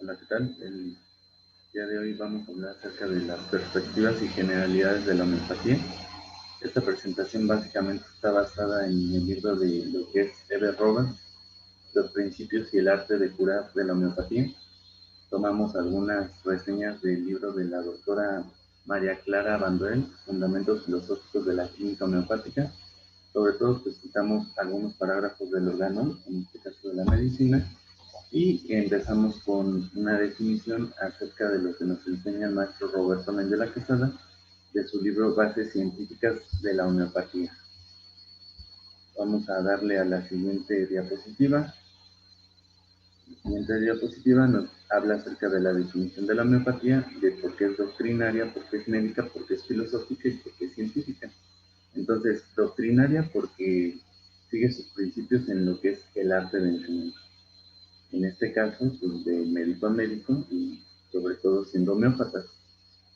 Hola, ¿qué tal? El día de hoy vamos a hablar acerca de las perspectivas y generalidades de la homeopatía. Esta presentación básicamente está basada en el libro de lo que es Eve Roberts, Los principios y el arte de curar de la homeopatía. Tomamos algunas reseñas del libro de la doctora María Clara Banduel, Fundamentos filosóficos de la química homeopática. Sobre todo, pues citamos algunos parágrafos del organón, en este caso de la medicina, y empezamos con una definición acerca de lo que nos enseña el maestro Roberto Mendela Quesada de su libro Bases Científicas de la Homeopatía. Vamos a darle a la siguiente diapositiva. La siguiente diapositiva nos habla acerca de la definición de la homeopatía, de por qué es doctrinaria, por qué es médica, por qué es filosófica y por qué es científica. Entonces, doctrinaria porque sigue sus principios en lo que es el arte de enseñar. En este caso, pues de médico a médico y sobre todo siendo homeópatas.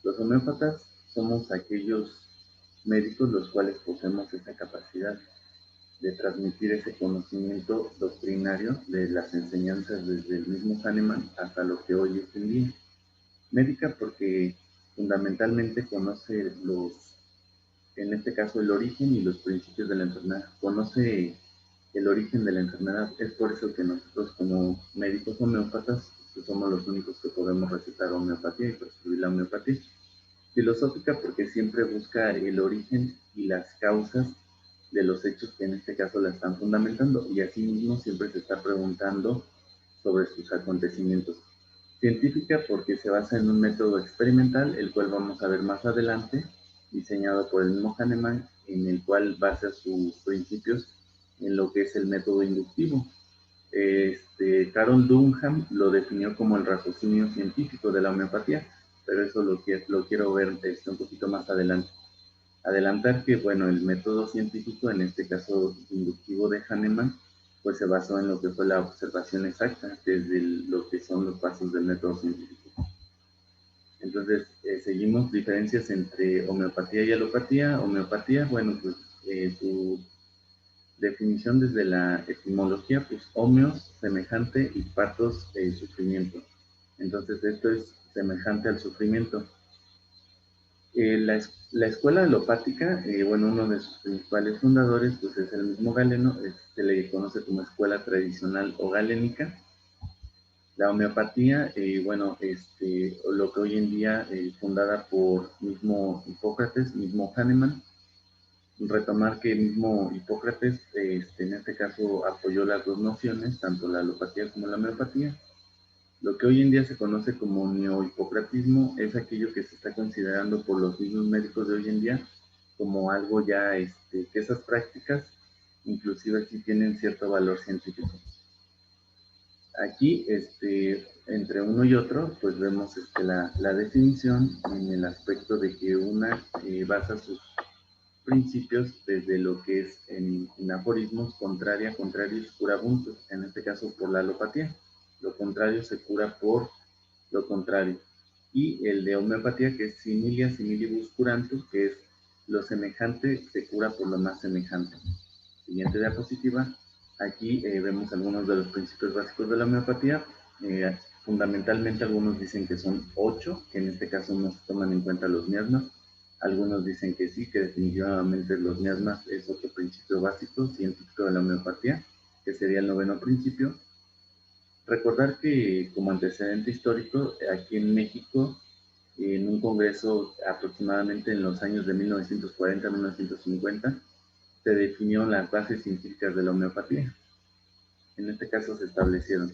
Los homeópatas somos aquellos médicos los cuales poseemos esa capacidad de transmitir ese conocimiento doctrinario de las enseñanzas desde el mismo Hahnemann hasta lo que hoy es en día. Médica porque fundamentalmente conoce en este caso el origen y los principios de la enfermedad, conoce el origen de la enfermedad. Es por eso que nosotros como médicos homeópatas pues somos los únicos que podemos recetar homeopatía y prescribir la homeopatía. Filosófica porque siempre busca el origen y las causas de los hechos que en este caso la están fundamentando y asimismo siempre se está preguntando sobre sus acontecimientos. Científica porque se basa en un método experimental, el cual vamos a ver más adelante, diseñado por el mismo Hahnemann, en el cual basa sus principios en lo que es el método inductivo. Carol Dunham lo definió como el raciocinio científico de la homeopatía, pero eso lo quiero ver un poquito más adelante. Adelantar que, bueno, el método científico, en este caso inductivo de Hahnemann, pues se basó en lo que fue la observación exacta, desde lo que son los pasos del método científico. Entonces, seguimos diferencias entre homeopatía y alopatía. Homeopatía, bueno, pues su definición desde la etimología, pues homeos, semejante, y patos, sufrimiento. Entonces, esto es semejante al sufrimiento. La escuela alopática, bueno, uno de sus principales fundadores, pues es el mismo Galeno, se le conoce como escuela tradicional o galénica. La homeopatía, bueno, lo que hoy en día fundada por mismo Hipócrates, mismo Hahnemann, retomar que mismo Hipócrates, en este caso, apoyó las dos nociones, tanto la alopatía como la homeopatía. Lo que hoy en día se conoce como neohipocratismo es aquello que se está considerando por los mismos médicos de hoy en día como algo ya, que esas prácticas inclusive sí tienen cierto valor científico. Aquí, entre uno y otro, pues vemos la definición en el aspecto de que una basa sus principios desde lo que es en aforismos contraria, contrarius curabuntus, en este caso por la alopatía. Lo contrario se cura por lo contrario. Y el de homeopatía, que es similia similibus curantus, que es lo semejante se cura por lo más semejante. Siguiente diapositiva. Aquí vemos algunos de los principios básicos de la homeopatía. Fundamentalmente algunos dicen que son 8, que en este caso no se toman en cuenta los miasmas. Algunos dicen que sí, que definitivamente los miasmas es otro principio básico científico de la homeopatía, que sería el 9º principio. Recordar que como antecedente histórico, aquí en México, en un congreso aproximadamente en los años de 1940-1950, se definió las bases científicas de la homeopatía. En este caso se establecieron.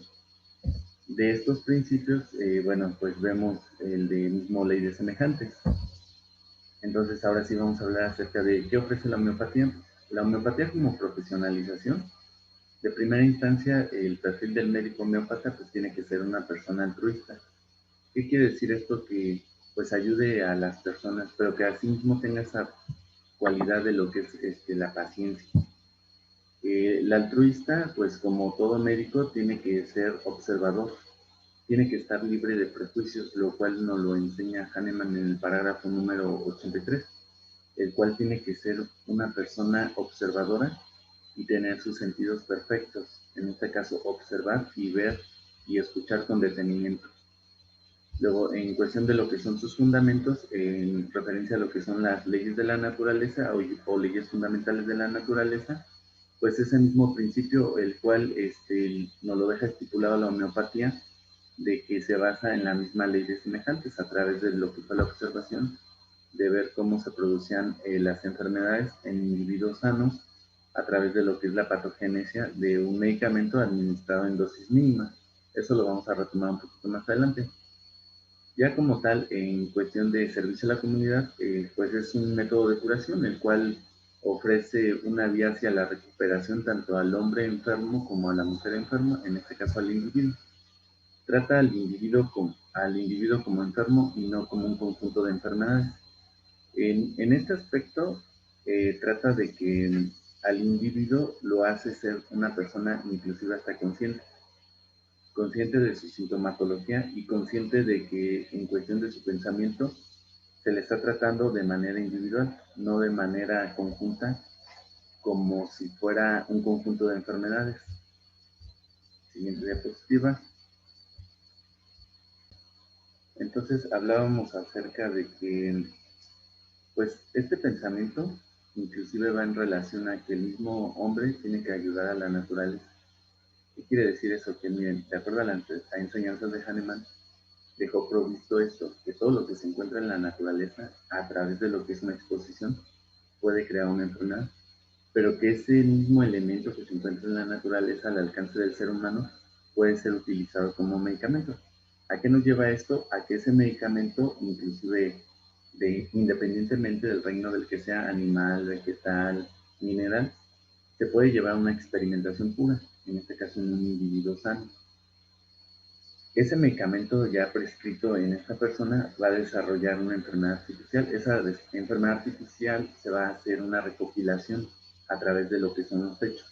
De estos principios, bueno, pues vemos el de mismo ley de semejantes. Entonces ahora sí vamos a hablar acerca de qué ofrece la homeopatía. La homeopatía como profesionalización. De primera instancia, el perfil del médico homeópata pues tiene que ser una persona altruista. ¿Qué quiere decir esto? Que pues ayude a las personas, pero que asimismo tenga esa cualidad de lo que es la paciencia. El altruista, pues como todo médico, tiene que ser observador, tiene que estar libre de prejuicios, lo cual nos lo enseña Hahnemann en el parágrafo número 83, el cual tiene que ser una persona observadora y tener sus sentidos perfectos, en este caso observar y ver y escuchar con detenimiento. Luego, en cuestión de lo que son sus fundamentos, en referencia a lo que son las leyes de la naturaleza o leyes fundamentales de la naturaleza, pues ese mismo principio, el cual nos lo deja estipulado la homeopatía, de que se basa en la misma ley de semejantes a través de lo que fue la observación, de ver cómo se producían las enfermedades en individuos sanos a través de lo que es la patogénesia de un medicamento administrado en dosis mínimas. Eso lo vamos a retomar un poquito más adelante. Ya como tal, en cuestión de servicio a la comunidad, pues es un método de curación, el cual ofrece una vía hacia la recuperación tanto al hombre enfermo como a la mujer enferma, en este caso al individuo. Trata al individuo como enfermo y no como un conjunto de enfermedades. En este aspecto, trata de que al individuo lo hace ser una persona inclusive hasta consciente de su sintomatología y consciente de que en cuestión de su pensamiento se le está tratando de manera individual, no de manera conjunta, como si fuera un conjunto de enfermedades. Siguiente diapositiva. Entonces hablábamos acerca de que pues este pensamiento inclusive va en relación a que el mismo hombre tiene que ayudar a la naturaleza. ¿Qué quiere decir eso? Que miren, de acuerdo a las enseñanzas de Hahnemann, dejó provisto esto, que todo lo que se encuentra en la naturaleza, a través de lo que es una exposición, puede crear una enfermedad, pero que ese mismo elemento que se encuentra en la naturaleza al alcance del ser humano puede ser utilizado como medicamento. ¿A qué nos lleva esto? A que ese medicamento, inclusive independientemente del reino del que sea, animal, vegetal, mineral, se puede llevar a una experimentación pura, en este caso en un individuo sano. Ese medicamento ya prescrito en esta persona va a desarrollar una enfermedad artificial. Esa enfermedad artificial se va a hacer una recopilación a través de lo que son los hechos.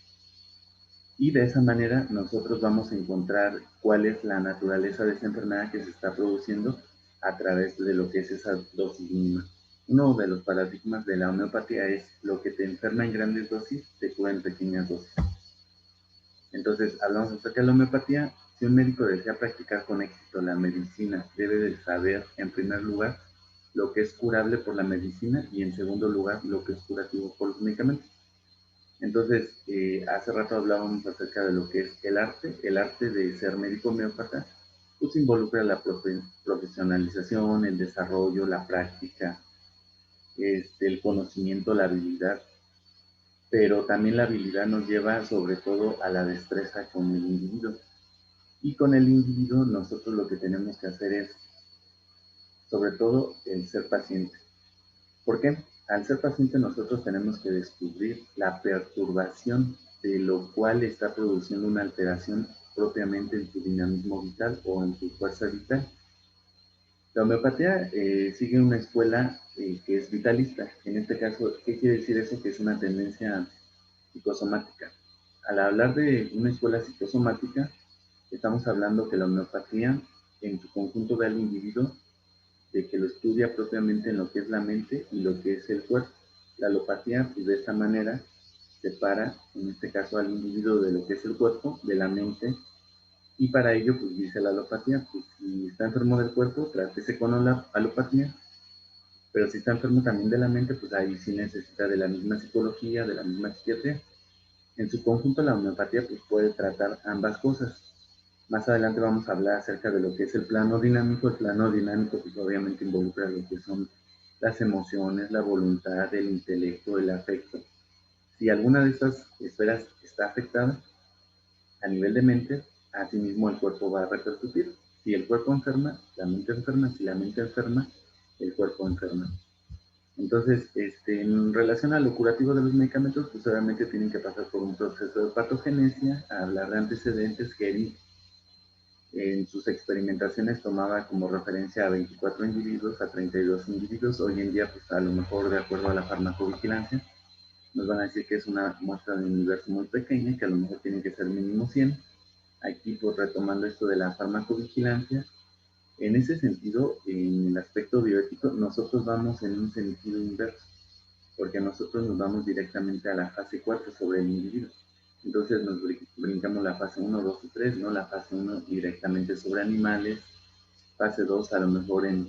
Y de esa manera nosotros vamos a encontrar cuál es la naturaleza de esa enfermedad que se está produciendo a través de lo que es esa dosis mínima. Uno de los paradigmas de la homeopatía es lo que te enferma en grandes dosis, te cura en pequeñas dosis. Entonces, hablamos acerca de la homeopatía. Si un médico desea practicar con éxito la medicina, debe de saber, en primer lugar, lo que es curable por la medicina y, en segundo lugar, lo que es curativo por los medicamentos. Entonces, hace rato hablábamos acerca de lo que es el arte de ser médico homeópata, pues involucra la profesionalización, el desarrollo, la práctica, el conocimiento, la habilidad, pero también la habilidad nos lleva sobre todo a la destreza con el individuo. Y con el individuo nosotros lo que tenemos que hacer es, sobre todo, el ser paciente. ¿Por qué? Al ser paciente nosotros tenemos que descubrir la perturbación de lo cual está produciendo una alteración propiamente en tu dinamismo vital o en tu fuerza vital. La homeopatía sigue una escuela que es vitalista. En este caso, ¿qué quiere decir eso? Que es una tendencia psicosomática. Al hablar de una escuela psicosomática, estamos hablando que la homeopatía en su conjunto ve al individuo, de que lo estudia propiamente en lo que es la mente y lo que es el cuerpo. La alopatía, pues de esta manera, separa, en este caso, al individuo de lo que es el cuerpo, de la mente, y para ello, pues dice la alopatía, pues si está enfermo del cuerpo, trátese con la alopatía, pero si está enfermo también de la mente, pues ahí sí necesita de la misma psicología, de la misma psiquiatría. En su conjunto, la homeopatía pues, puede tratar ambas cosas. Más adelante vamos a hablar acerca de lo que es el plano dinámico. El plano dinámico pues obviamente involucra lo que son las emociones, la voluntad, el intelecto, el afecto. Si alguna de estas esferas está afectada a nivel de mente, asimismo el cuerpo va a repercutir. Si el cuerpo enferma, la mente enferma. Si la mente enferma, el cuerpo enferma. Entonces, en relación a lo curativo de los medicamentos, pues obviamente tienen que pasar por un proceso de patogenesia, hablar de antecedentes. Gering en sus experimentaciones tomaba como referencia a 24 individuos, a 32 individuos. Hoy en día, pues a lo mejor de acuerdo a la farmacovigilancia, nos van a decir que es una muestra de universo muy pequeña, que a lo mejor tiene que ser mínimo 100. Aquí, pues retomando esto de la farmacovigilancia, en ese sentido, en el aspecto bioético, nosotros vamos en un sentido inverso, porque nosotros nos vamos directamente a la fase 4 sobre el individuo. Entonces nos brincamos la fase 1, 2 y 3, ¿no? La fase 1 directamente sobre animales, fase 2 a lo mejor en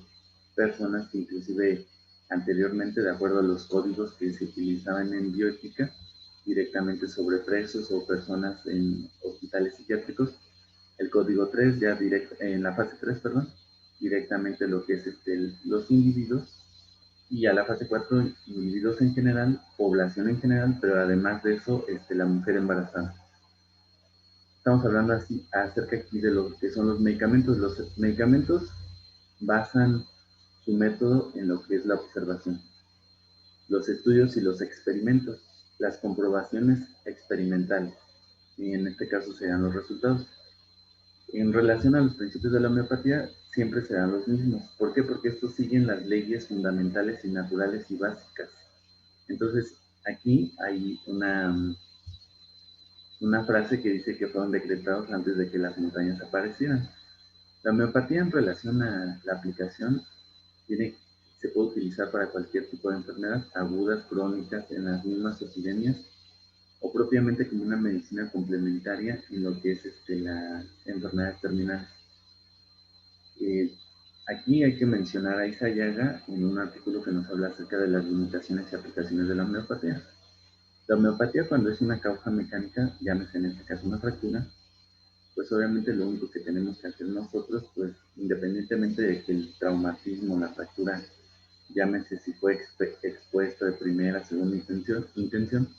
personas que inclusive anteriormente, de acuerdo a los códigos que se utilizaban en bioética, directamente sobre presos o personas en hospitales psiquiátricos, el código 3 ya en la fase 3, perdón, directamente lo que es los individuos, y a la fase 4 individuos en general, población en general, pero además de eso, la mujer embarazada. Estamos hablando así acerca aquí de lo que son los medicamentos. Los medicamentos basan su método en lo que es la observación, los estudios y los experimentos, las comprobaciones experimentales, y en este caso serán los resultados. En relación a los principios de la homeopatía, siempre serán los mismos. ¿Por qué? Porque estos siguen las leyes fundamentales y naturales y básicas. Entonces, aquí hay una frase que dice que fueron decretados antes de que las montañas aparecieran. La homeopatía en relación a la aplicación se puede utilizar para cualquier tipo de enfermedad, agudas, crónicas, en las mismas epidemias, o propiamente como una medicina complementaria en lo que es la enfermedad terminal. Aquí hay que mencionar a Isayaga en un artículo que nos habla acerca de las limitaciones y aplicaciones de la homeopatía. La homeopatía, cuando es una causa mecánica, llámese en este caso una fractura, pues obviamente lo único que tenemos que hacer nosotros, pues independientemente de que el traumatismo, la fractura, llámese si fue expuesto de primera, segunda intención,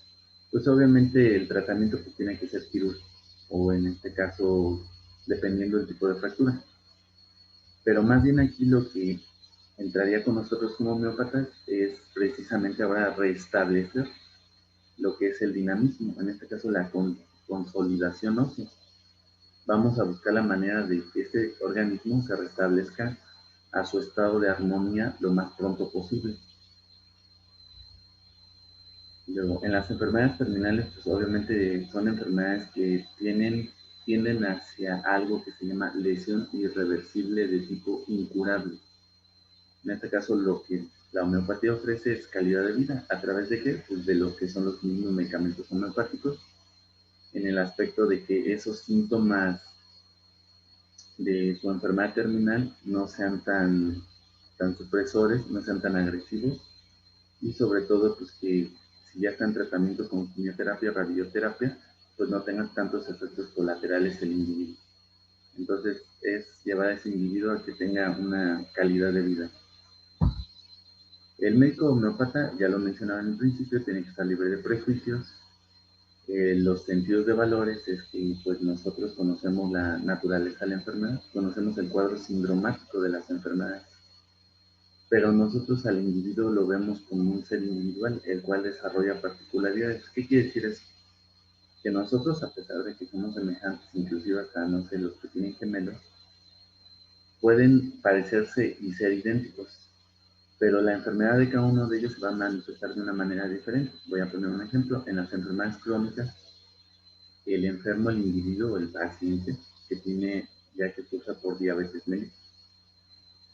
pues obviamente el tratamiento pues tiene que ser quirúrgico, o en este caso, dependiendo del tipo de fractura. Pero más bien aquí lo que entraría con nosotros como homeópatas es precisamente ahora restablecer lo que es el dinamismo, en este caso la consolidación ósea. Vamos a buscar la manera de que este organismo se restablezca a su estado de armonía lo más pronto posible. Luego, en las enfermedades terminales, pues obviamente son enfermedades que tienden hacia algo que se llama lesión irreversible de tipo incurable. En este caso, lo que la homeopatía ofrece es calidad de vida. ¿A través de qué? Pues de lo que son los mismos medicamentos homeopáticos, en el aspecto de que esos síntomas de su enfermedad terminal no sean tan supresores, no sean tan agresivos, y sobre todo, pues que si ya está en tratamiento con quimioterapia, radioterapia, pues no tengan tantos efectos colaterales el individuo. Entonces, es llevar a ese individuo a que tenga una calidad de vida. El médico homeópata, ya lo mencionaba en el principio, tiene que estar libre de prejuicios. Los sentidos de valores es que pues nosotros conocemos la naturaleza de la enfermedad, conocemos el cuadro sindromático de las enfermedades, pero nosotros al individuo lo vemos como un ser individual, el cual desarrolla particularidades. ¿Qué quiere decir eso? Que nosotros, a pesar de que somos semejantes, inclusive hasta, no sé, los que tienen gemelos, pueden parecerse y ser idénticos, pero la enfermedad de cada uno de ellos se va a manifestar de una manera diferente. Voy a poner un ejemplo. En las enfermedades crónicas, el enfermo, el individuo, el paciente, que tiene, ya que sufre por diabetes mellitus.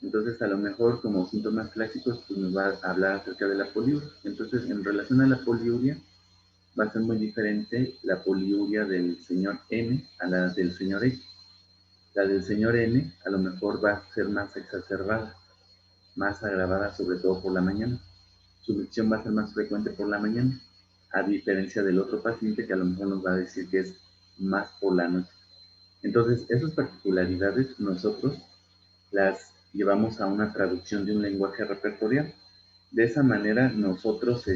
Entonces, a lo mejor como síntomas clásicos, pues nos va a hablar acerca de la poliuria. Entonces, en relación a la poliuria, va a ser muy diferente la poliuria del señor N a la del señor X. La del señor N a lo mejor va a ser más exacerbada, más agravada, sobre todo por la mañana. Su micción va a ser más frecuente por la mañana, a diferencia del otro paciente que a lo mejor nos va a decir que es más por la noche. Entonces, esas particularidades nosotros las llevamos a una traducción de un lenguaje repertorial. De esa manera nosotros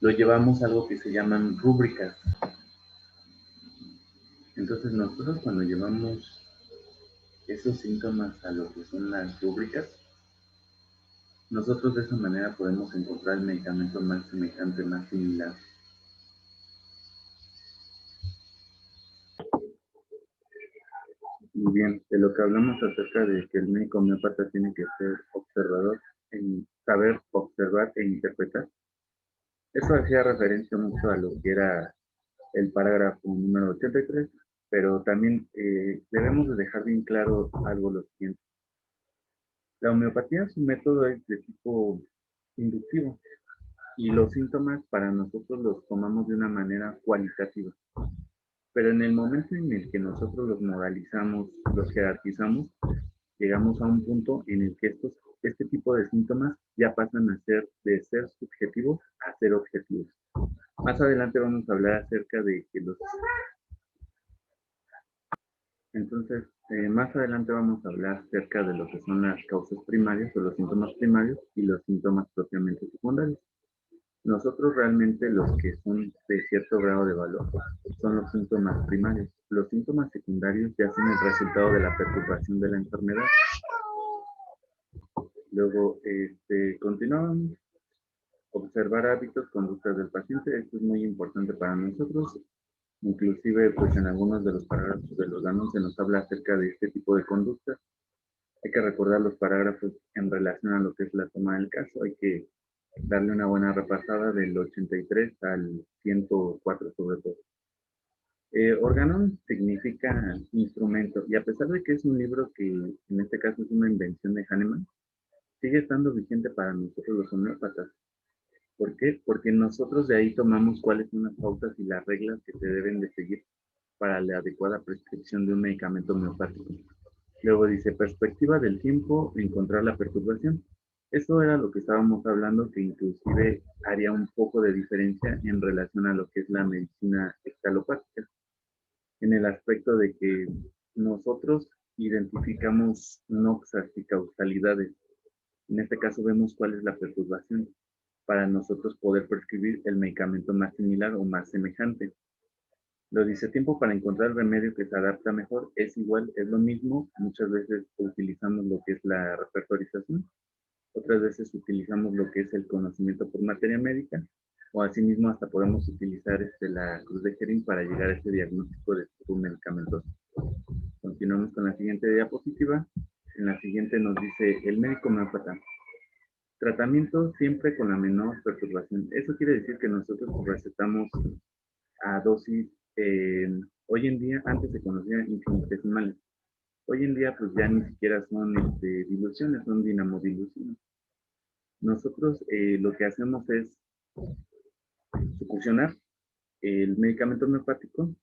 lo llevamos a algo que se llaman rúbricas. Entonces nosotros cuando llevamos esos síntomas a lo que son las rúbricas, nosotros de esa manera podemos encontrar el medicamento más semejante, más similar. Muy bien, de lo que hablamos acerca de que el médico homeópata tiene que ser observador, en saber observar e interpretar. Eso hacía referencia mucho a lo que era el parágrafo número 83, pero también debemos de dejar bien claro algo lo siguiente. La homeopatía, su método es de tipo inductivo y los síntomas para nosotros los tomamos de una manera cualitativa. Pero en el momento en el que nosotros los moralizamos, los jerarquizamos, llegamos a un punto en el que este tipo de síntomas ya pasan a ser de ser subjetivos a ser objetivos. Más adelante vamos a hablar acerca de que entonces, más adelante vamos a hablar acerca de lo que son las causas primarias o los síntomas primarios y los síntomas propiamente secundarios. Nosotros realmente los que son de cierto grado de valor son los síntomas primarios. Los síntomas secundarios ya son el resultado de la perturbación de la enfermedad. Luego, continuamos. Observar hábitos, conductas del paciente. Esto es muy importante para nosotros. Inclusive, pues en algunos de los parágrafos de los anuncios nos habla acerca de este tipo de conductas. Hay que recordar los parágrafos en relación a lo que es la toma del caso. Hay que darle una buena repasada del 83 al 104 sobre todo. Organon significa instrumento, y a pesar de que es un libro que en este caso es una invención de Hahnemann, sigue estando vigente para nosotros los homeópatas. ¿Por qué? Porque nosotros de ahí tomamos cuáles son las pautas y las reglas que se deben de seguir para la adecuada prescripción de un medicamento homeopático. Luego dice, perspectiva del tiempo, encontrar la perturbación. Eso era lo que estábamos hablando, que inclusive haría un poco de diferencia en relación a lo que es la medicina escalopática, en el aspecto de que nosotros identificamos noxas y causalidades. En este caso vemos cuál es la perturbación para nosotros poder prescribir el medicamento más similar o más semejante. Lo dice, tiempo para encontrar el remedio que se adapta mejor es igual, es lo mismo. Muchas veces utilizamos lo que es la repertorización, otras veces utilizamos lo que es el conocimiento por materia médica, o asimismo hasta podemos utilizar la cruz de Hering para llegar a ese diagnóstico de un medicamento. Continuamos con la siguiente diapositiva. En la siguiente nos dice el médico homeópata. Tratamiento siempre con la menor perturbación. Eso quiere decir que nosotros recetamos a dosis, hoy en día, antes se conocían infinitesimales. Hoy en día, pues ya ni siquiera son diluciones, son dinamodiluciones. Nosotros lo que hacemos es succionar el medicamento homeopático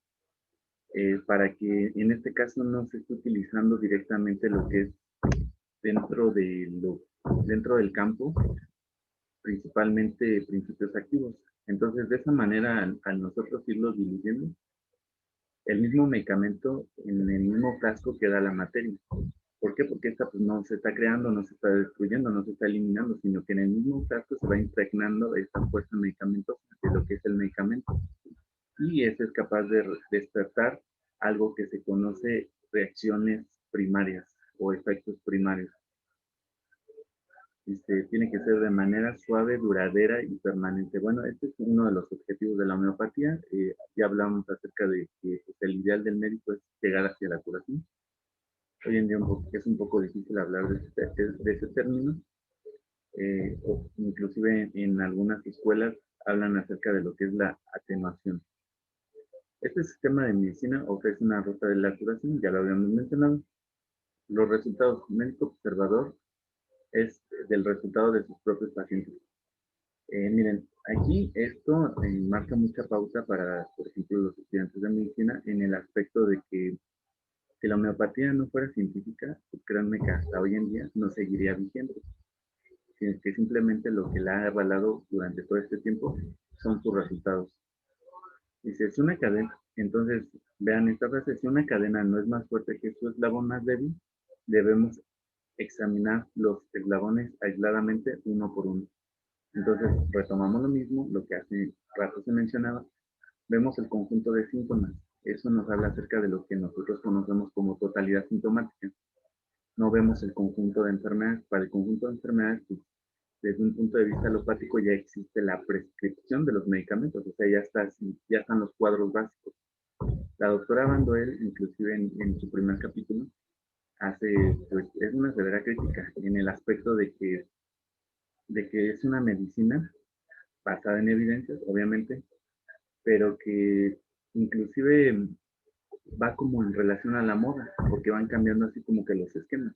para que en este caso no se esté utilizando directamente lo que es dentro, dentro del campo, principalmente principios activos. Entonces, de esa manera, al nosotros irlos diluyendo, el mismo medicamento en el mismo frasco queda la materia. ¿Por qué? Porque esta pues, no se está creando, no se está destruyendo, no se está eliminando, sino que en el mismo frasco se va impregnando esta fuerza medicamentosa de lo que es el medicamento. Y eso es capaz de despertar algo que se conoce reacciones primarias o efectos primarios. Tiene que ser de manera suave, duradera y permanente. Bueno, este es uno de los objetivos de la homeopatía. Ya hablamos acerca de que pues, el ideal del médico es llegar hacia la curación. Hoy en día es un poco difícil hablar de ese término. O inclusive en algunas escuelas hablan acerca de lo que es la atenuación. Este sistema de medicina ofrece una ruta de la curación, ya lo habíamos mencionado. Los resultados médico observador es del resultado de sus propios pacientes. Miren, aquí esto marca mucha pauta para, por ejemplo, los estudiantes de medicina en el aspecto de que si la homeopatía no fuera científica, pues créanme que hasta hoy en día no seguiría vigente, sino que simplemente lo que la ha avalado durante todo este tiempo son sus resultados. Dice, si una cadena, entonces vean esta frase, si una cadena no es más fuerte que su eslabón más débil, debemos examinar los eslabones aisladamente uno por uno. Entonces, retomamos lo mismo, lo que hace rato se mencionaba, vemos el conjunto de síntomas. Eso nos habla acerca de lo que nosotros conocemos como totalidad sintomática. No vemos el conjunto de enfermedades. Para el conjunto de enfermedades, pues, desde un punto de vista alopático ya existe la prescripción de los medicamentos, o sea, ya están los cuadros básicos. La doctora Bandoel, inclusive en su primer capítulo, pues, es una severa crítica en el aspecto de que es una medicina basada en evidencias, obviamente, pero que inclusive va como en relación a la moda, porque van cambiando así como que los esquemas.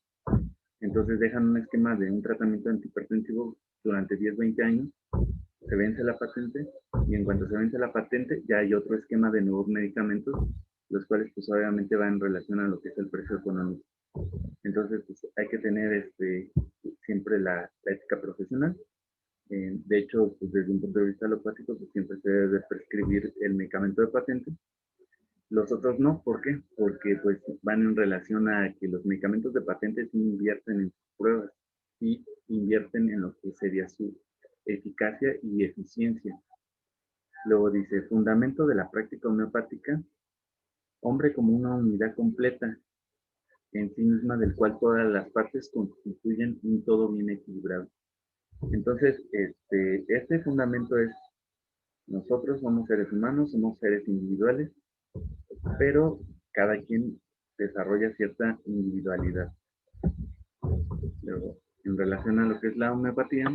Entonces dejan un esquema de un tratamiento antihipertensivo durante 10, 20 años, se vence la patente Y en cuanto se vence la patente, ya hay otro esquema de nuevos medicamentos, los cuales pues obviamente van en relación a lo que es el precio económico. Entonces, pues, hay que tener siempre la ética profesional. De hecho, pues, desde un punto de vista alopático, pues, siempre se debe prescribir el medicamento de patente. Los otros no, ¿por qué? Porque pues van en relación a que los medicamentos de patente sí invierten en sus pruebas y invierten en lo que sería su eficacia y eficiencia. Luego dice, fundamento de la práctica homeopática, hombre como una unidad completa en sí misma del cual todas las partes constituyen un todo bien equilibrado. Entonces, este fundamento es, nosotros somos seres humanos, somos seres individuales, pero cada quien desarrolla cierta individualidad. Luego, en relación a lo que es la homeopatía,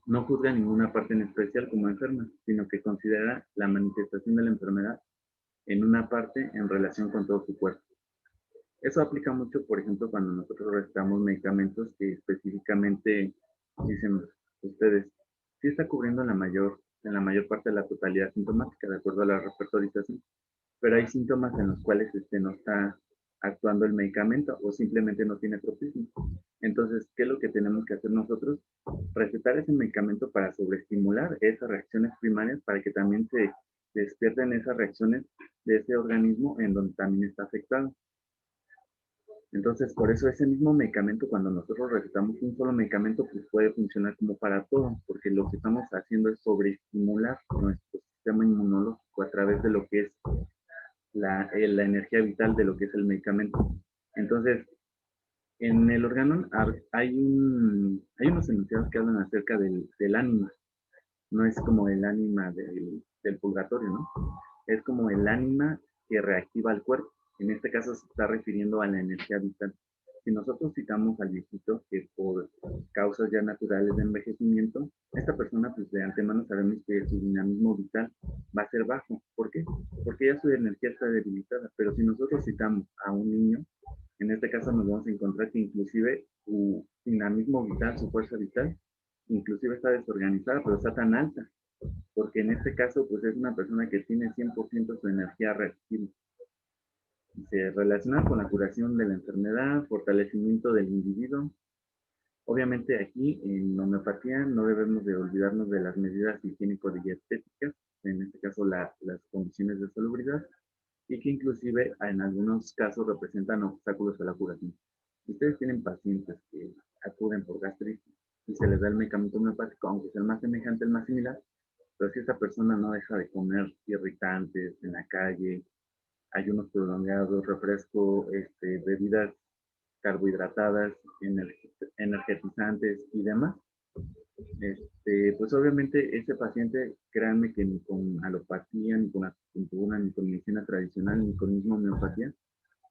no juzga ninguna parte en especial como enferma, sino que considera la manifestación de la enfermedad en una parte en relación con todo su cuerpo. Eso aplica mucho, por ejemplo, cuando nosotros recetamos medicamentos que específicamente dicen ustedes, sí está cubriendo en la mayor parte de la totalidad sintomática, de acuerdo a la repertorización, pero hay síntomas en los cuales no está actuando el medicamento o simplemente no tiene tropismo. Entonces, ¿qué es lo que tenemos que hacer nosotros? Recetar ese medicamento para sobreestimular esas reacciones primarias para que también se despierten esas reacciones de ese organismo en donde también está afectado. Entonces, por eso ese mismo medicamento, cuando nosotros recetamos un solo medicamento, pues puede funcionar como para todo, porque lo que estamos haciendo es sobreestimular nuestro sistema inmunológico a través de lo que es la energía vital de lo que es el medicamento. Entonces, en el órgano hay unos enunciados que hablan acerca del ánima. No es como el ánima del purgatorio, ¿no? Es como el ánima que reactiva el cuerpo. En este caso se está refiriendo a la energía vital. Si nosotros citamos al viejito que por causas ya naturales de envejecimiento, esta persona pues de antemano sabemos que su dinamismo vital va a ser bajo. ¿Por qué? Porque ya su energía está debilitada. Pero si nosotros citamos a un niño, en este caso nos vamos a encontrar que inclusive su dinamismo vital, su fuerza vital, inclusive está desorganizada, pero está tan alta, porque en este caso pues es una persona que tiene 100% su energía reactiva. Se relaciona con la curación de la enfermedad, fortalecimiento del individuo. Obviamente aquí en la homeopatía no debemos de olvidarnos de las medidas higiénico-dietéticas, en este caso las condiciones de salubridad, y que inclusive en algunos casos representan obstáculos a la curación. Si ustedes tienen pacientes que acuden por gastritis y se les da el medicamento homeopático, aunque sea el más semejante, el más similar, pero si esa persona no deja de comer irritantes en la calle, ayunos prolongados, refresco, bebidas carbohidratadas, energetizantes y demás, pues obviamente ese paciente, créanme que ni con alopatía, ni con acupuntura, ni con medicina tradicional, ni con misma homeopatía,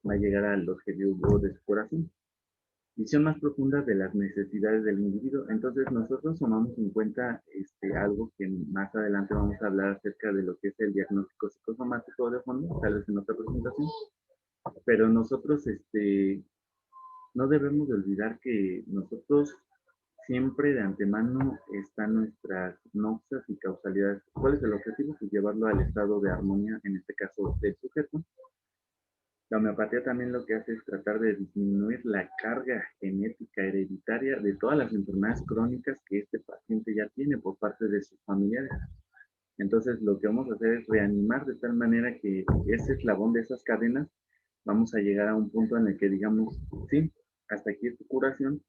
va a llegar al objetivo de su corazón. Visión más profunda de las necesidades del individuo. Entonces nosotros tomamos en cuenta algo que más adelante vamos a hablar acerca de lo que es el diagnóstico psicosomático de fondo, tal vez en otra presentación, pero nosotros no debemos de olvidar que nosotros siempre de antemano están nuestras noxas y causalidades. ¿Cuál es el objetivo? Pues llevarlo al estado de armonía, en este caso del sujeto. La homeopatía también lo que hace es tratar de disminuir la carga genética hereditaria de todas las enfermedades crónicas que este paciente ya tiene por parte de sus familiares. Entonces, lo que vamos a hacer es reanimar de tal manera que ese eslabón de esas cadenas, vamos a llegar a un punto en el que digamos, sí, hasta aquí es tu curación,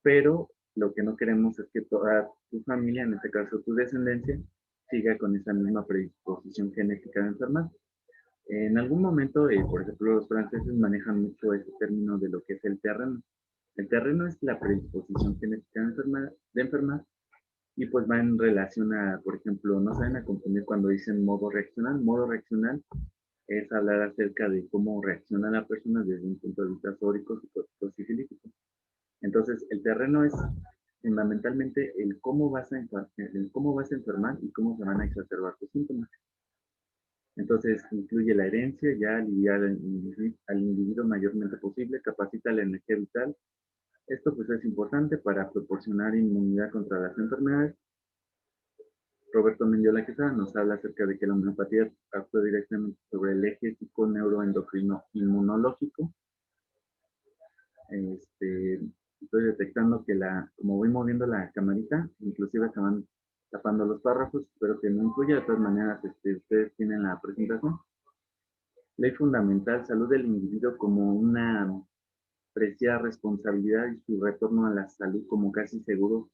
pero lo que no queremos es que toda tu familia, en este caso tu descendencia, siga con esa misma predisposición genética de enfermar. En algún momento, por ejemplo, los franceses manejan mucho ese término de lo que es el terreno. El terreno es la predisposición genética de enfermar y pues va en relación a, por ejemplo, no saben a confundir cuando dicen modo reaccional. Modo reaccional es hablar acerca de cómo reacciona la persona desde un punto de vista sórico, psicológico, sifilítico. Entonces, el terreno es fundamentalmente el cómo vas a enfermar y cómo se van a exacerbar tus síntomas. Entonces, incluye la herencia, ya aliviar al individuo mayormente posible, capacita la energía vital. Esto pues es importante para proporcionar inmunidad contra las enfermedades Roberto Mendiola Quesada nos habla acerca de que la homeopatía actúa directamente sobre el eje psiconeuroendocrino inmunológico. Estoy detectando que como voy moviendo la camarita, inclusive acaban tapando los párrafos, pero que no incluye. De todas maneras, ustedes tienen la presentación. Ley fundamental, salud del individuo como una preciada responsabilidad y su retorno a la salud como casi seguro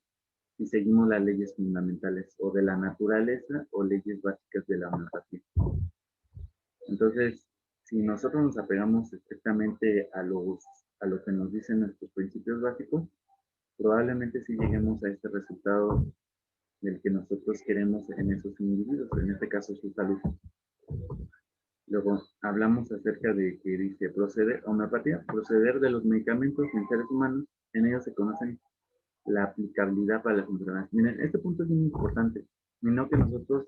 si seguimos las leyes fundamentales o de la naturaleza o leyes básicas de la homeopatía. Entonces, si nosotros nos apegamos estrictamente a lo que nos dicen nuestros principios básicos, probablemente sí lleguemos a este resultado del que nosotros queremos en esos individuos, en este caso su salud. Luego hablamos acerca de que dice homeopatía, proceder de los medicamentos en seres humanos, en ellos se conocen la aplicabilidad para las enfermedades. Miren, este punto es muy importante, y no que nosotros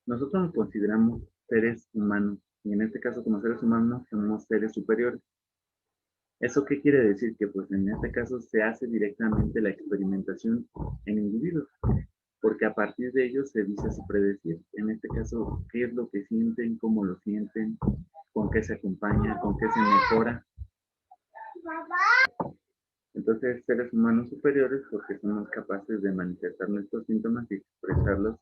nos consideramos seres humanos, y en este caso como seres humanos somos seres superiores. ¿Eso qué quiere decir? Que pues en este caso se hace directamente la experimentación en individuos, porque a partir de ellos se dice su predecir. En este caso, qué es lo que sienten, cómo lo sienten, con qué se acompaña, con qué se mejora. Entonces, seres humanos superiores porque somos capaces de manifestar nuestros síntomas y expresarlos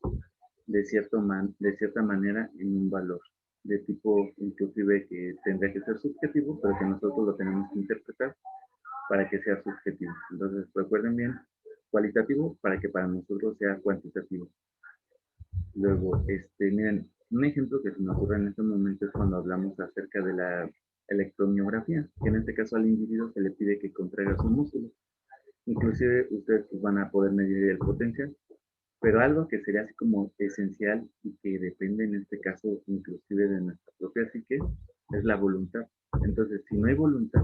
de cierta manera en un valor de tipo inclusive que tendría que ser subjetivo, pero que nosotros lo tenemos que interpretar para que sea subjetivo. Entonces, recuerden bien, cualitativo para que para nosotros sea cuantitativo. Luego, miren, un ejemplo que se me ocurre en este momento es cuando hablamos acerca de la electromiografía, que en este caso al individuo se le pide que contraiga su músculo. Inclusive ustedes van a poder medir el potencial, pero algo que sería así como esencial y que depende en este caso inclusive de nuestra propia psique es la voluntad. Entonces, si no hay voluntad,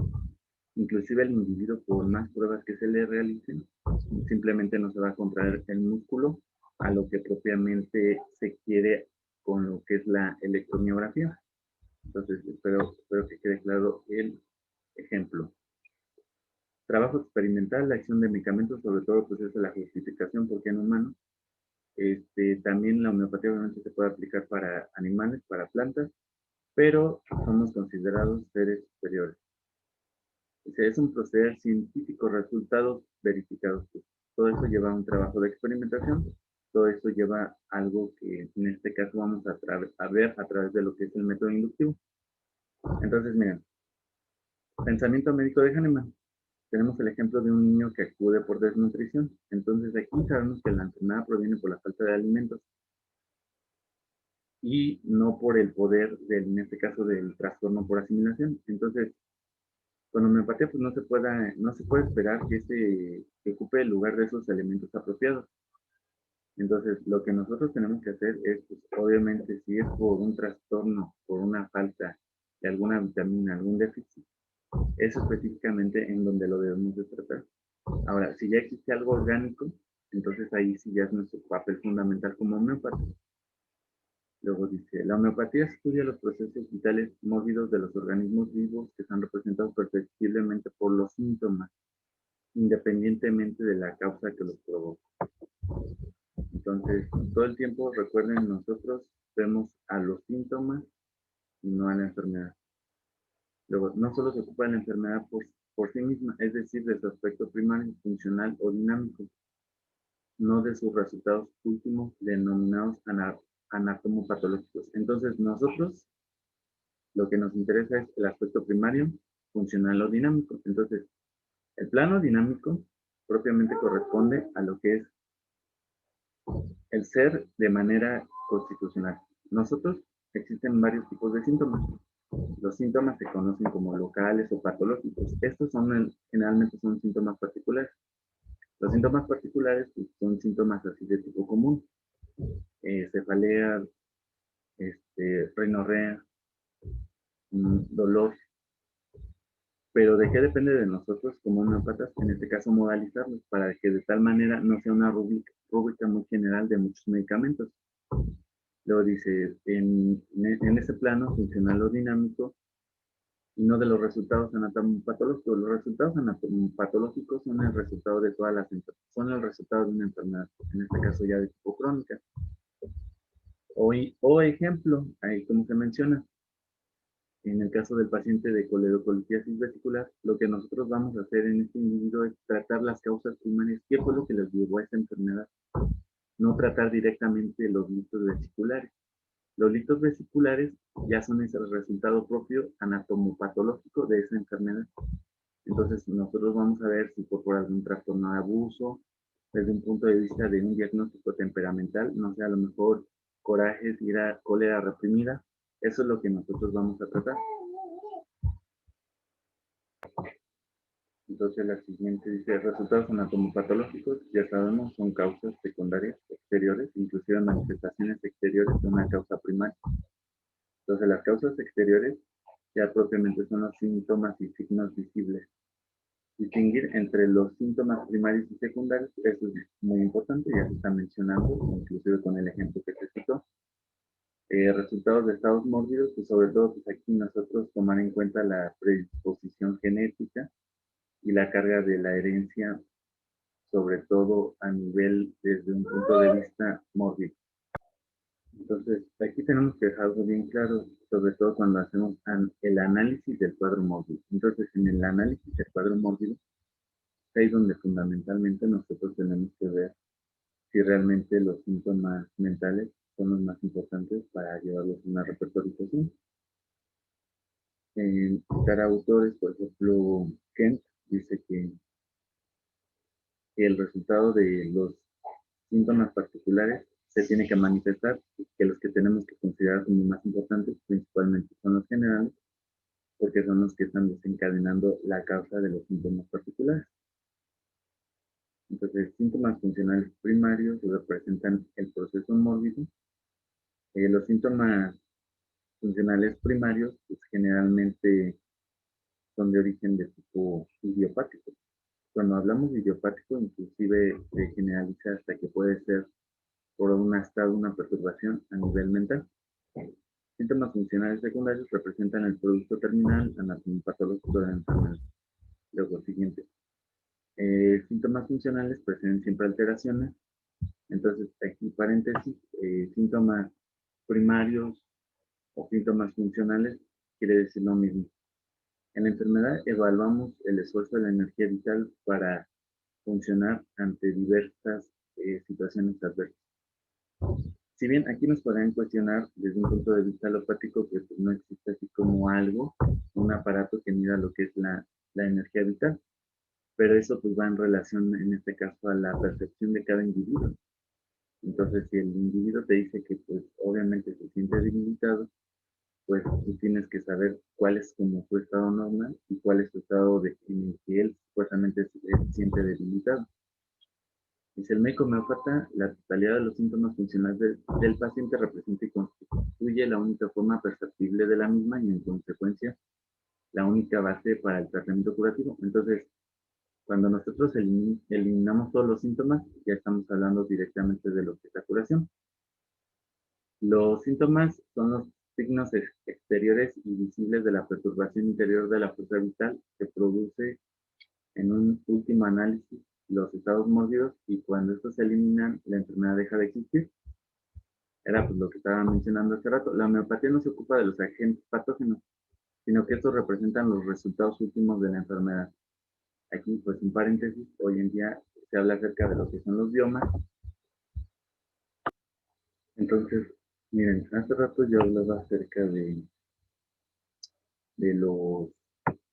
inclusive el individuo, por más pruebas que se le realicen, simplemente no se va a contraer el músculo a lo que propiamente se quiere con lo que es la electromiografía. Entonces, espero que quede claro el ejemplo. Trabajo experimental, la acción de medicamentos, sobre todo pues es la justificación porque en humanos. También la homeopatía obviamente se puede aplicar para animales, para plantas, pero somos considerados seres superiores. Es un proceder científico, resultados verificados. Todo eso lleva a un trabajo de experimentación, todo eso lleva a algo que en este caso vamos a ver a través de lo que es el método inductivo. Entonces, miren, pensamiento médico de Hahnemann. Tenemos el ejemplo de un niño que acude por desnutrición. Entonces, aquí sabemos que la enfermedad proviene por la falta de alimentos y no por el poder, en este caso, del trastorno por asimilación. Entonces, con homeopatía pues no se puede esperar que ocupe el lugar de esos elementos apropiados. Entonces, lo que nosotros tenemos que hacer es, pues, obviamente, si es por un trastorno, por una falta de alguna vitamina, algún déficit, es específicamente en donde lo debemos de tratar. Ahora, si ya existe algo orgánico, entonces ahí sí ya es nuestro papel fundamental como homeópata. Luego dice, la homeopatía estudia los procesos vitales móviles de los organismos vivos que están representados perceptiblemente por los síntomas, independientemente de la causa que los provoca. Entonces, todo el tiempo, recuerden, nosotros vemos a los síntomas y no a la enfermedad. Luego, no solo se ocupa de la enfermedad por sí misma, es decir, de su aspecto primario, funcional o dinámico, no de sus resultados últimos denominados anatomopatológicos. Entonces, nosotros lo que nos interesa es el aspecto primario, funcional o dinámico. Entonces, el plano dinámico propiamente corresponde a lo que es el ser de manera constitucional. Nosotros existen varios tipos de síntomas. Los síntomas se conocen como locales o patológicos. Estos generalmente son síntomas particulares. Los síntomas particulares pues, son síntomas así de tipo común. Cefalea, rinorrea, dolor. Pero ¿de qué depende de nosotros como homeópatas? En este caso, modalizarlos para que de tal manera no sea una rúbrica muy general de muchos medicamentos. Luego dice, en ese plano funcional o dinámico, y no de los resultados anatomopatológicos. Los resultados anatomopatológicos son el resultado de todas las enfermedades, son el resultado de una enfermedad, en este caso ya de tipo crónica. O ejemplo, ahí como se menciona, en el caso del paciente de coledocolitiasis vesicular, lo que nosotros vamos a hacer en este individuo es tratar las causas primarias, qué fue lo que les llevó a esta enfermedad, no tratar directamente los litos vesiculares. Los litos vesiculares ya son ese resultado propio anatomopatológico de esa enfermedad. Entonces, nosotros vamos a ver si por algún trastorno de abuso, desde un punto de vista de un diagnóstico temperamental, no sé, a lo mejor coraje, ira, cólera reprimida, eso es lo que nosotros vamos a tratar. Entonces, la siguiente dice, resultados anatomopatológicos, ya sabemos, son causas secundarias exteriores, inclusive manifestaciones exteriores de una causa primaria. Entonces, las causas exteriores ya propiamente son los síntomas y signos visibles. Distinguir entre los síntomas primarios y secundarios, eso es muy importante, ya se está mencionando, inclusive con el ejemplo que se citó. Resultados de estados mórbidos, pues sobre todo pues aquí nosotros tomar en cuenta la predisposición genética y la carga de la herencia, sobre todo a nivel desde un punto de vista mórbido. Entonces, aquí tenemos que dejar algo bien claro, sobre todo cuando hacemos el análisis del cuadro mórbido. Entonces, en el análisis del cuadro mórbido, ahí es donde fundamentalmente nosotros tenemos que ver si realmente los síntomas mentales son los más importantes para llevarlos a una repertorización. En citar autores, por ejemplo, Kent dice que el resultado de los síntomas particulares se tiene que manifestar, que los que tenemos que considerar como más importantes principalmente son los generales, porque son los que están desencadenando la causa de los síntomas particulares. Entonces, síntomas funcionales primarios representan el proceso mórbido. Los síntomas funcionales primarios pues, generalmente son de origen de tipo idiopático. Cuando hablamos de idiopático, inclusive se generaliza hasta que puede ser por un estado, una perturbación a nivel mental. Síntomas funcionales secundarios representan el producto terminal anatomopatológico de la enfermedad. Luego, siguiente. Síntomas funcionales presenten siempre alteraciones. Entonces, aquí paréntesis, síntomas primarios o síntomas funcionales quiere decir lo mismo. En la enfermedad evaluamos el esfuerzo de la energía vital para funcionar ante diversas situaciones adversas. Si bien aquí nos podrían cuestionar desde un punto de vista alopático que pues, no existe así como algo, un aparato que mida lo que es la energía vital, pero eso pues va en relación en este caso a la percepción de cada individuo. Entonces, si el individuo te dice que pues obviamente se siente debilitado, pues tú tienes que saber cuál es como su estado normal y cuál es su estado en el que él supuestamente se siente debilitado. Y si el médico homeópata, la totalidad de los síntomas funcionales del paciente representa y constituye la única forma perceptible de la misma y en consecuencia la única base para el tratamiento curativo. Entonces, cuando nosotros eliminamos todos los síntomas, ya estamos hablando directamente de lo que es la curación. Los síntomas son los signos exteriores y visibles de la perturbación interior de la fuerza vital que produce en un último análisis los estados mórbidos y cuando estos se eliminan, la enfermedad deja de existir. Era pues lo que estaba mencionando hace rato. La homeopatía no se ocupa de los agentes patógenos, sino que estos representan los resultados últimos de la enfermedad. Aquí, pues en paréntesis, hoy en día se habla acerca de lo que son los biomas. Entonces, miren, hace rato yo hablaba acerca de los...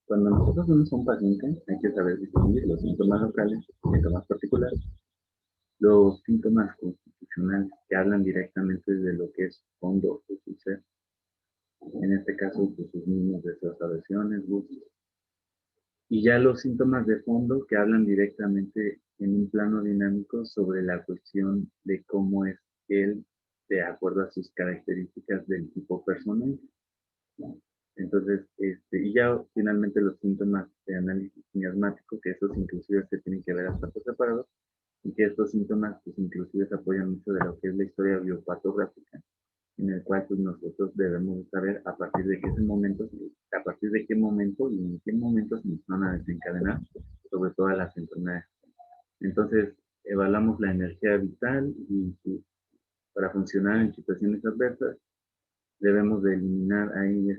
Cuando nosotros vemos a un paciente, hay que saber distinguir los síntomas locales, síntomas particulares, los síntomas constitucionales que hablan directamente de lo que es fondo de su ser. En este caso, pues, sus mismos deseos, aversiones, gustos. Y ya los síntomas de fondo que hablan directamente en un plano dinámico sobre la cuestión de cómo es él de acuerdo a sus características del tipo personal. Entonces, y ya finalmente los síntomas de análisis miasmático, que esos inclusive se tienen que ver hasta por separado, y que estos síntomas pues inclusive se apoyan mucho de lo que es la historia biopatográfica, en el cual pues nosotros debemos saber a partir de que ese momento a partir de qué momento y en qué momento se nos van a desencadenar sobre todas las enfermedades. Entonces, evaluamos la energía vital y para funcionar en situaciones adversas debemos de eliminar ahí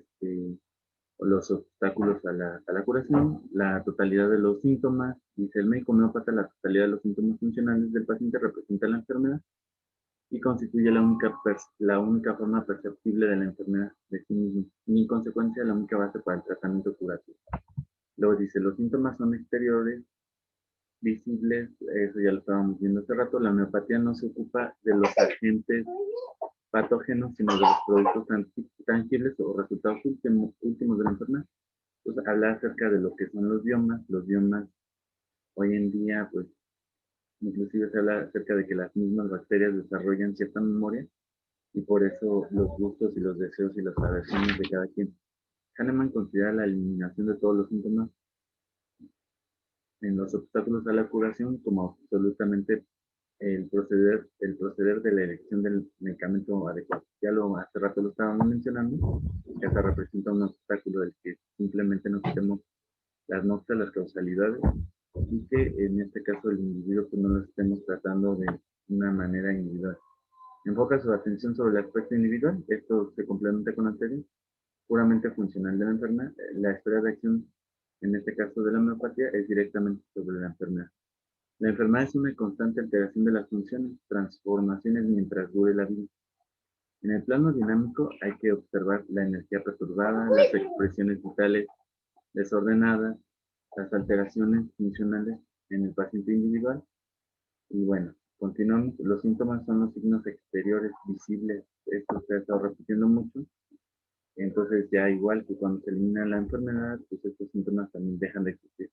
los obstáculos a la curación, la totalidad de los síntomas, dice el médico homeópata, la totalidad de los síntomas funcionales del paciente representa la enfermedad y constituye la única forma perceptible de la enfermedad de sí mismo, y en consecuencia la única base para el tratamiento curativo. Luego dice, los síntomas son exteriores, visibles, eso ya lo estábamos viendo hace rato, la homeopatía no se ocupa de los agentes patógenos, sino de los productos tangibles o resultados últimos de la enfermedad. Entonces, habla acerca de lo que son los biomas. Los biomas hoy en día, pues, inclusive se habla acerca de que las mismas bacterias desarrollan cierta memoria y por eso los gustos y los deseos y las aversiones de cada quien. Kahneman considera la eliminación de todos los síntomas en los obstáculos a la curación como absolutamente el proceder de la elección del medicamento adecuado. Ya hace rato lo estábamos mencionando, que hasta representa un obstáculo del que simplemente no quitemos las notas, las causalidades, y que en este caso el individuo pues, no lo estemos tratando de una manera individual. Enfoca su atención sobre el aspecto individual, esto se complementa con la anterior, puramente funcional de la enfermedad. La esfera de acción, en este caso de la homeopatía, es directamente sobre la enfermedad. La enfermedad es una constante alteración de las funciones, transformaciones mientras dure la vida. En el plano dinámico hay que observar la energía perturbada, las expresiones vitales desordenadas, las alteraciones funcionales en el paciente individual. Y bueno, continuamos. Los síntomas son los signos exteriores visibles. Esto se ha estado repitiendo mucho. Entonces ya igual que cuando se elimina la enfermedad, pues estos síntomas también dejan de existir.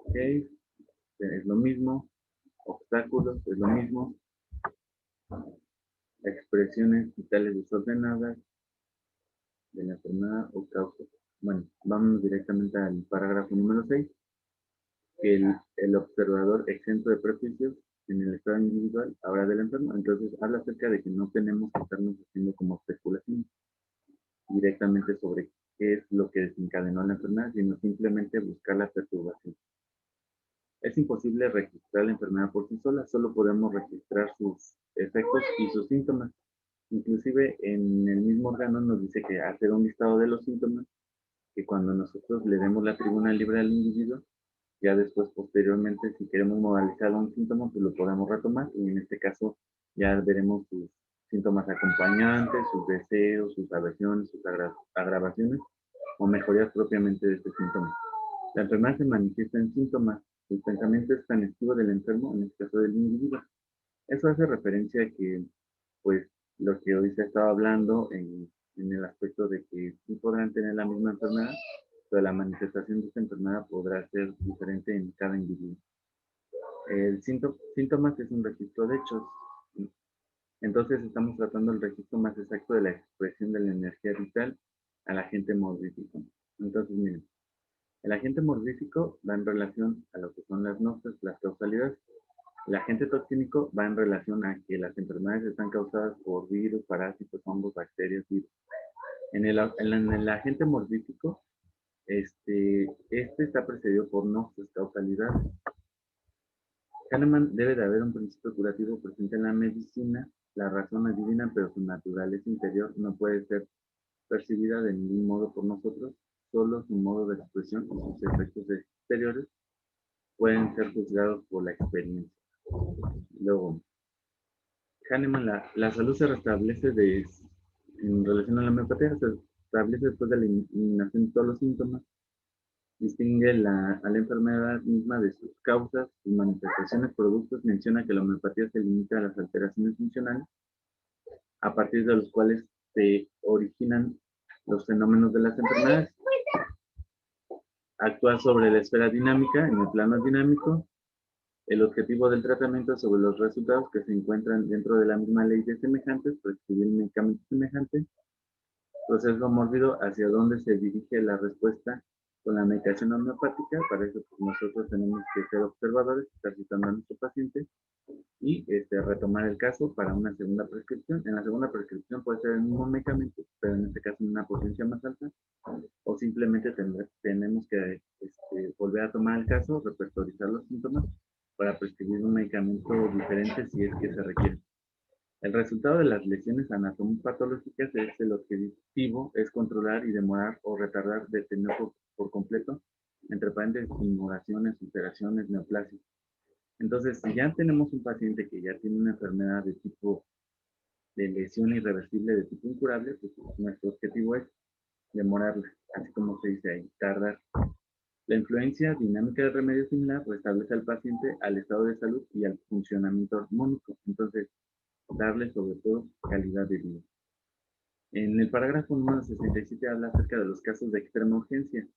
Ok, es lo mismo. Obstáculos, es lo mismo. Expresiones vitales desordenadas de la enfermedad o causa. Bueno, vamos directamente al parágrafo número 6. El observador exento de prejuicios en el estado individual habla del enfermo. Entonces habla acerca de que no tenemos que estarnos haciendo como especulaciones directamente sobre qué es lo que desencadenó la enfermedad, sino simplemente buscar la perturbación. Es imposible registrar la enfermedad por sí sola, solo podemos registrar sus efectos y sus síntomas. Inclusive en el mismo órgano nos dice que hacer un listado de los síntomas, que cuando nosotros le demos la tribuna libre al individuo, ya después posteriormente si queremos modalizar un síntoma, pues lo podemos retomar y en este caso ya veremos sus síntomas acompañantes, sus deseos, sus aversiones, sus agravaciones o mejorías propiamente de este síntoma. La enfermedad se manifiesta en síntomas. El pensamiento es tan activo del enfermo, en este caso del individuo. Eso hace referencia a que, pues, lo que hoy se estaba hablando en el aspecto de que sí podrán tener la misma enfermedad, pero la manifestación de esta enfermedad podrá ser diferente en cada individuo. El síntomas es un registro de hechos. Entonces estamos tratando el registro más exacto de la expresión de la energía vital al agente morfífico. Entonces, miren, el agente morfífico va en relación a lo que son las notas, las causalidades. El agente toxínico va en relación a que las enfermedades están causadas por virus, parásitos, hongos, bacterias, virus. En el agente morfífico, este está precedido por notas, causalidades. Kahneman debe de haber un principio curativo presente en la medicina. La razón es divina, pero su naturaleza interior no puede ser percibida de ningún modo por nosotros. Solo su modo de expresión y sus efectos exteriores pueden ser juzgados por la experiencia. Luego, Kahneman, la salud se restablece en relación a la homeopatía, se establece después de la eliminación de todos los síntomas, distingue a la enfermedad misma de sus causas, sus manifestaciones, productos, menciona que la homeopatía se limita a las alteraciones funcionales, a partir de los cuales se originan los fenómenos de las enfermedades. Actúa sobre la esfera dinámica, en el plano dinámico, el objetivo del tratamiento sobre los resultados que se encuentran dentro de la misma ley de semejantes, prescribir un medicamento semejante, proceso mórbido hacia dónde se dirige la respuesta Con la medicación homeopática, para eso pues, nosotros tenemos que ser observadores, estar citando a nuestro paciente y retomar el caso para una segunda prescripción. En la segunda prescripción puede ser el mismo medicamento, pero en este caso en una potencia más alta, o simplemente tenemos que volver a tomar el caso, repertorizar los síntomas para prescribir un medicamento diferente si es que se requiere. El resultado de las lesiones anatomopatológicas es el objetivo, es controlar y demorar o retardar, detener por completo, entre paréntesis, inmoraciones, ulceraciones, neoplasias. Entonces, si ya tenemos un paciente que ya tiene una enfermedad de tipo de lesión irreversible de tipo incurable, pues nuestro objetivo es demorarla, así como se dice ahí, tardar. La influencia dinámica del remedio similar restablece al paciente al estado de salud y al funcionamiento armónico. Entonces, darle sobre todo calidad de vida. En el parágrafo número 67 habla acerca de los casos de extrema urgencia.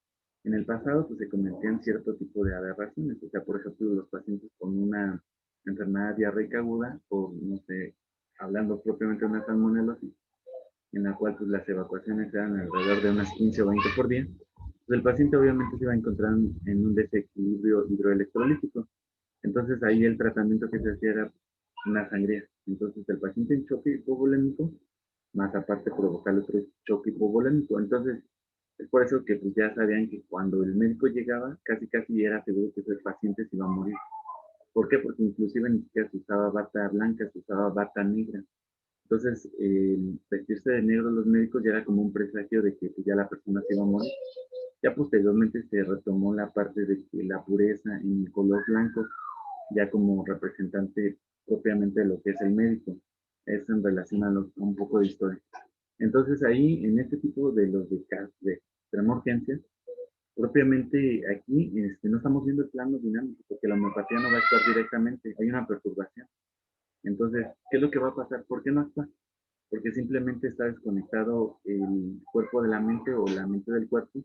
En el pasado pues, se cometían cierto tipo de aberraciones, o sea, por ejemplo, los pacientes con una enfermedad diarreica aguda o, no sé, hablando propiamente de una salmonelosis, en la cual pues, las evacuaciones eran alrededor de unas 15 o 20 por día, pues el paciente obviamente se iba a encontrar en un desequilibrio hidroelectrolítico. Entonces ahí el tratamiento que se hacía era una sangría. Entonces el paciente en choque hipovolémico, más aparte provocar otro choque hipovolémico. Entonces es por eso que pues, ya sabían que cuando el médico llegaba, casi casi era seguro que ese paciente se iba a morir. ¿Por qué? Porque inclusive ni siquiera se usaba bata blanca, se usaba bata negra. Entonces, vestirse de negro los médicos ya era como un presagio de que pues, ya la persona se iba a morir. Ya posteriormente se retomó la parte de que la pureza en el color blanco, ya como representante propiamente de lo que es el médico. Es en relación a un poco de historia. Entonces ahí, en este tipo de los de extrema urgencia, propiamente aquí no estamos viendo el plano dinámico, porque la homeopatía no va a actuar directamente, hay una perturbación. Entonces, ¿qué es lo que va a pasar? ¿Por qué no actúa? Porque simplemente está desconectado el cuerpo de la mente o la mente del cuerpo,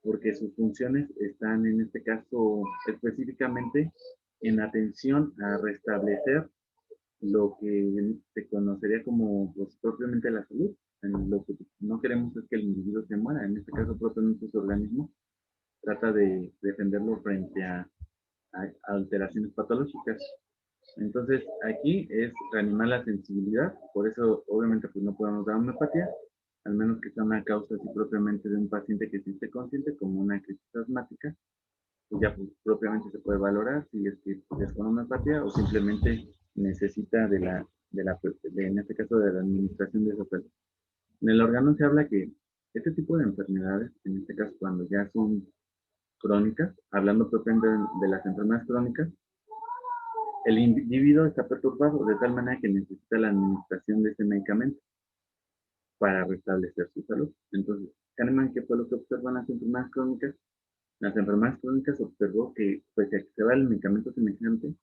porque sus funciones están en este caso específicamente en atención a restablecer lo que se conocería como pues, propiamente la salud. Lo que no queremos es que el individuo se muera, en este caso propiamente su organismo trata de defenderlo frente a alteraciones patológicas. Entonces, aquí es reanimar la sensibilidad, por eso obviamente pues no podemos dar homeopatía, al menos que sea una causa así propiamente de un paciente que sí esté consciente, como una crisis asmática, pues ya pues, propiamente se puede valorar si es que es con homeopatía o simplemente necesita en este caso, de la administración de esa salud. En el órgano se habla que este tipo de enfermedades, en este caso cuando ya son crónicas, hablando propiamente de las enfermedades crónicas, el individuo está perturbado de tal manera que necesita la administración de ese medicamento para restablecer su salud. Entonces, Kahneman, ¿qué fue lo que observó en las enfermedades crónicas? Las enfermedades crónicas observó que, pues, si activaba el medicamento semejante,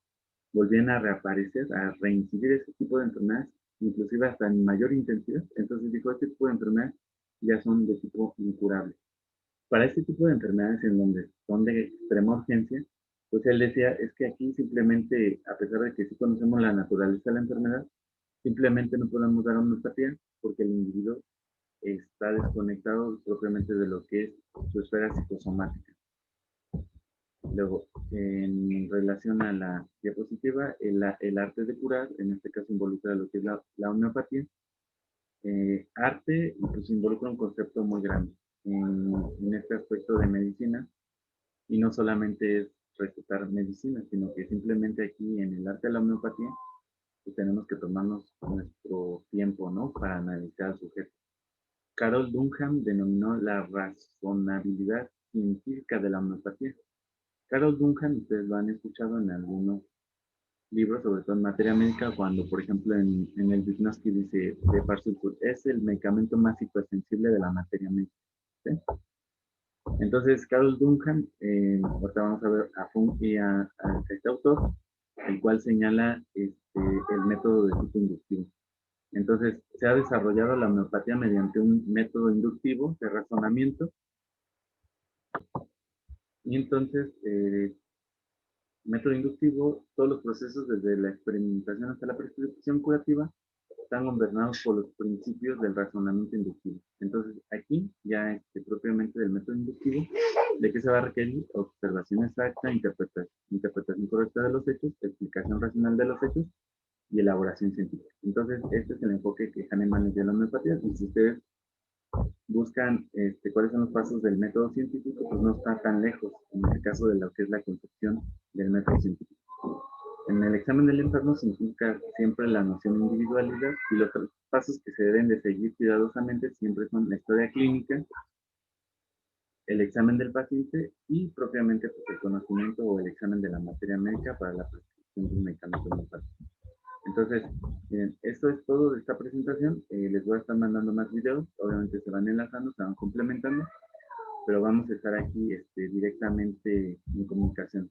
volvían a reaparecer, a reincidir ese tipo de enfermedades, inclusive hasta en mayor intensidad. Entonces dijo, este tipo de enfermedades ya son de tipo incurable. Para este tipo de enfermedades en donde son de extrema urgencia, pues él decía, es que aquí simplemente, a pesar de que sí conocemos la naturaleza de la enfermedad, simplemente no podemos dar homeopatía porque el individuo está desconectado propiamente de lo que es su esfera psicosomática. Luego, en relación a la diapositiva, el arte de curar, en este caso involucra lo que es la homeopatía. Arte pues, involucra un concepto muy grande en este aspecto de medicina, y no solamente es recetar medicina, sino que simplemente aquí en el arte de la homeopatía, pues tenemos que tomarnos nuestro tiempo, ¿no? Para analizar al sujeto. Carol Dunham denominó la razonabilidad científica de la homeopatía. Carol Dunham, ustedes lo han escuchado en algunos libros, sobre todo en materia médica, cuando, por ejemplo, en el Vygotsky dice de Parsulfur, es el medicamento más psicosensible de la materia médica. ¿Sí? Entonces, Carol Dunham, ahorita vamos a ver a Fung y a este autor, el cual señala el método de tipo inductivo. Entonces, se ha desarrollado la homeopatía mediante un método inductivo de razonamiento. Y entonces, método inductivo, todos los procesos desde la experimentación hasta la prescripción curativa están gobernados por los principios del razonamiento inductivo. Entonces, aquí ya propiamente del método inductivo, ¿de qué se va a requerir? Observación exacta, interpretación correcta de los hechos, explicación racional de los hechos y elaboración científica. Entonces, este es el enfoque que Hahnemann le dio a la homeopatía. Y si ustedes buscan cuáles son los pasos del método científico, pues no está tan lejos en el caso de lo que es la concepción del método científico. En el examen del enfermo se implica siempre la noción de individualidad y los pasos que se deben de seguir cuidadosamente siempre son la historia clínica, el examen del paciente y propiamente pues, el conocimiento o el examen de la materia médica para la prescripción de un medicamento homeopático. Entonces, miren, esto es todo de esta presentación. Les voy a estar mandando más videos, obviamente se van enlazando, se van complementando, pero vamos a estar aquí directamente en comunicación.